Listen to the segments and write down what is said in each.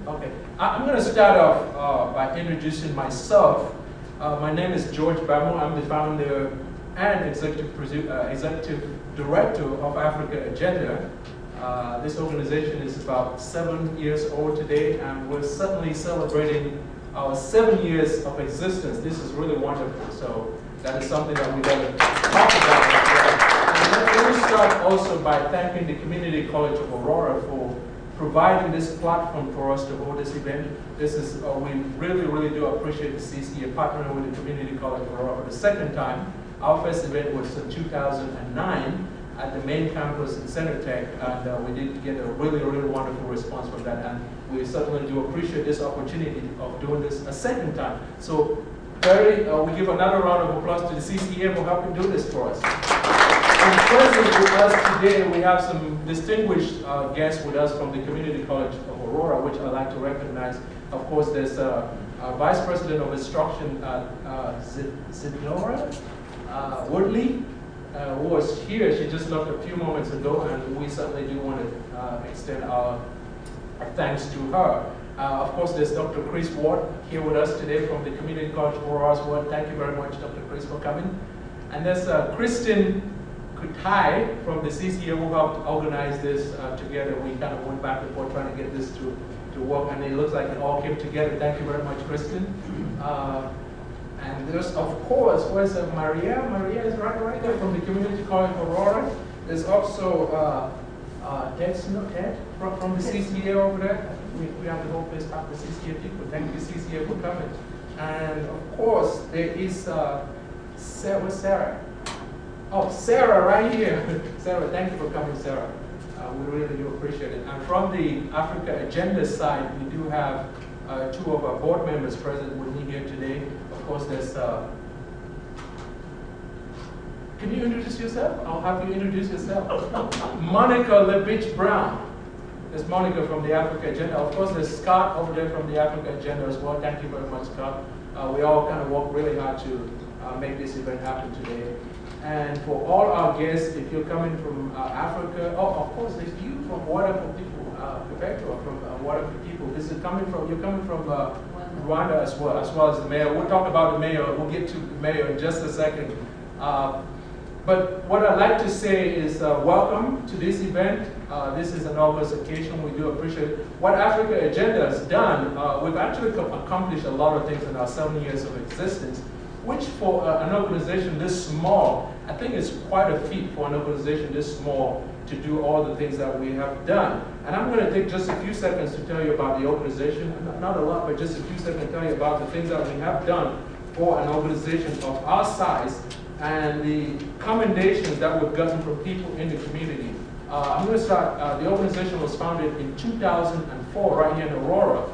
Okay. I'm going to start off by introducing myself. My name is George Bamu. I'm the founder and executive director of Africa Agenda. This organization is about 7 years old today, and we're certainly celebrating our 7 years of existence. This is really wonderful. So that is something that we're going to talk about. And let me start also by thanking the Community College of Aurora for providing this platform for us to hold this event. This is, we really do appreciate the CCA partnering with the Community College of Aurora for the second time. Our first event was in 2009 at the main campus in Center Tech, and we did get a really wonderful response from that, and we certainly do appreciate this opportunity of doing this a second time. So we give another round of applause to the CCA for helping do this for us. And present with us today, we have some distinguished guests with us from the Community College of Aurora, which I'd like to recognize. Of course, there's Vice President of Instruction, Zidnora Woodley, who was here. She just left a few moments ago, and we certainly do want to extend our thanks to her. Of course, there's Dr. Chris Ward here with us today from the Community College of Aurora as well. Thank you very much, Dr. Chris, for coming. And there's Kristen Kutai from the CCA who helped organize this together. We kind of went back and forth trying to get this to work, and it looks like it all came together. Thank you very much, Kristen. And there's, of course, where's Maria? Maria is right there from the Community College of Aurora. There's also Ted from the CCA over there. We have the whole place packed with CCA people. Thank you, CCA, for coming. And of course, there is Sarah. Oh, Sarah, right here. Sarah, thank you for coming, Sarah. We really do appreciate it. And from the Africa Agenda side, we do have two of our board members present with me here today. Of course, there's, can you introduce yourself? I'll have you introduce yourself. Monica LeBitch Brown. There's Monica from the Africa Agenda. Of course, there's Scott over there from the Africa Agenda as well. Thank you very much, Scott. We all kind of worked really hard to make this event happen today. And for all our guests, if you're coming from Africa, of course, there's you from Wonderful People, Quebec, or from Wonderful People. This is coming from, you're coming from Rwanda as well as the mayor. We'll talk about the mayor. We'll get to the mayor in just a second. But what I'd like to say is welcome to this event. This is an August occasion. We do appreciate it. What Africa Agenda has done, we've actually accomplished a lot of things in our 7 years of existence, which for an organization this small, I think it's quite a feat for an organization this small to do all the things that we have done. And I'm going to take just a few seconds to tell you about the organization. Not a lot, but just a few seconds to tell you about the things that we have done for an organization of our size and the commendations that we've gotten from people in the community. I'm going to start, the organization was founded in 2004 right here in Aurora.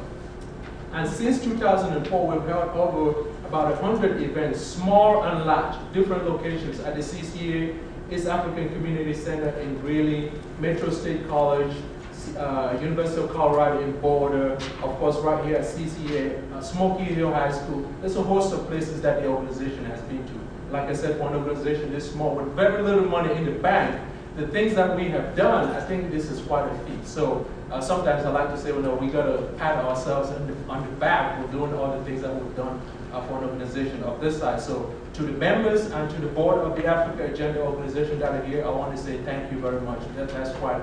And since 2004, we've held over about 100 events, small and large, different locations at the CCA, East African Community Center in Greeley, Metro State College, University of Colorado in Boulder, of course right here at CCA, Smoky Hill High School. There's a host of places that the organization has been to. Like I said, for an organization this small, with very little money in the bank, the things that we have done, I think this is quite a feat. So sometimes I like to say, well, no, we got to pat ourselves on the back for doing all the things that we've done for an organization of this size. So to the members and to the board of the Africa Agenda organization that are here, I want to say thank you very much. That's quite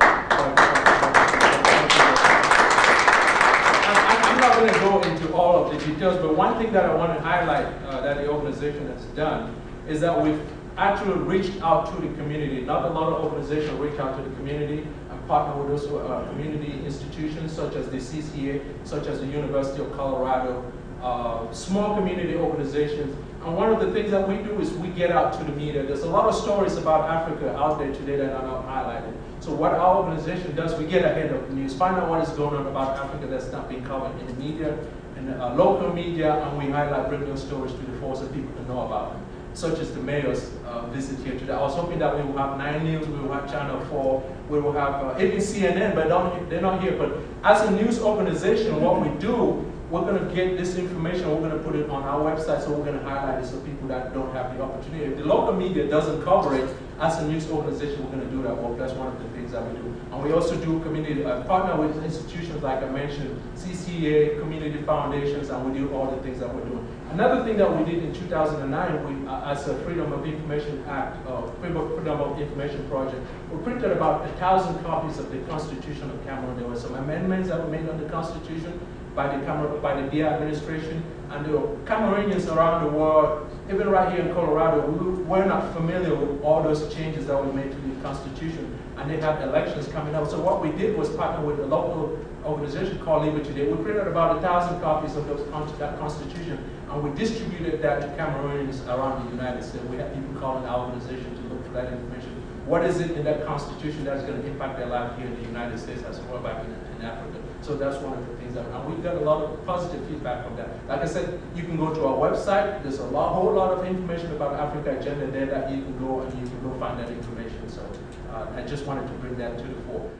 I'm not going to go into all of the details, but one thing that I want to highlight that the organization has done is that we've actually reached out to the community. Not a lot of organizations reach out to the community and partner with those community institutions such as the CCA, such as the University of Colorado, small community organizations. And one of the things that we do is we get out to the media. There's a lot of stories about Africa out there today that are not highlighted. So what our organization does, we get ahead of the news, find out what is going on about Africa that's not being covered in the media, in the local media, and we highlight, bring those stories to the fore so people can know about them. Such as the mayor's visit here today. I was hoping that we will have 9 News, we will have Channel 4, we will have even CNN, but they're not here. But as a news organization, what we do we're going to get this information, we're going to put it on our website, so we're going to highlight it so people that don't have the opportunity. If the local media doesn't cover it, as a news organization, we're going to do that work. That's one of the things that we do. And we also do community, partner with institutions like I mentioned, CCA, community foundations, and we do all the things that we're doing. Another thing that we did in 2009, as a Freedom of Information Act, Freedom of Information Project, we printed about 1,000 copies of the Constitution of Cameroon. There were some amendments that were made on the Constitution by the Dia administration, and the Cameroonians around the world, even right here in Colorado, we're not familiar with all those changes that were made to the Constitution, and they had elections coming up. So what we did was partner with a local organization called Liberty Day. We printed about 1,000 copies of that Constitution, and we distributed that to Cameroonians around the United States. We had people calling our organization to look for that information. What is it in that Constitution that's going to impact their life here in the United States as well back in Africa? So that's one of the things that, and we got a lot of positive feedback from that. Like I said, you can go to our website. There's a whole lot of information about Africa Agenda there that you can go and you can go find that information. So I just wanted to bring that to the fore.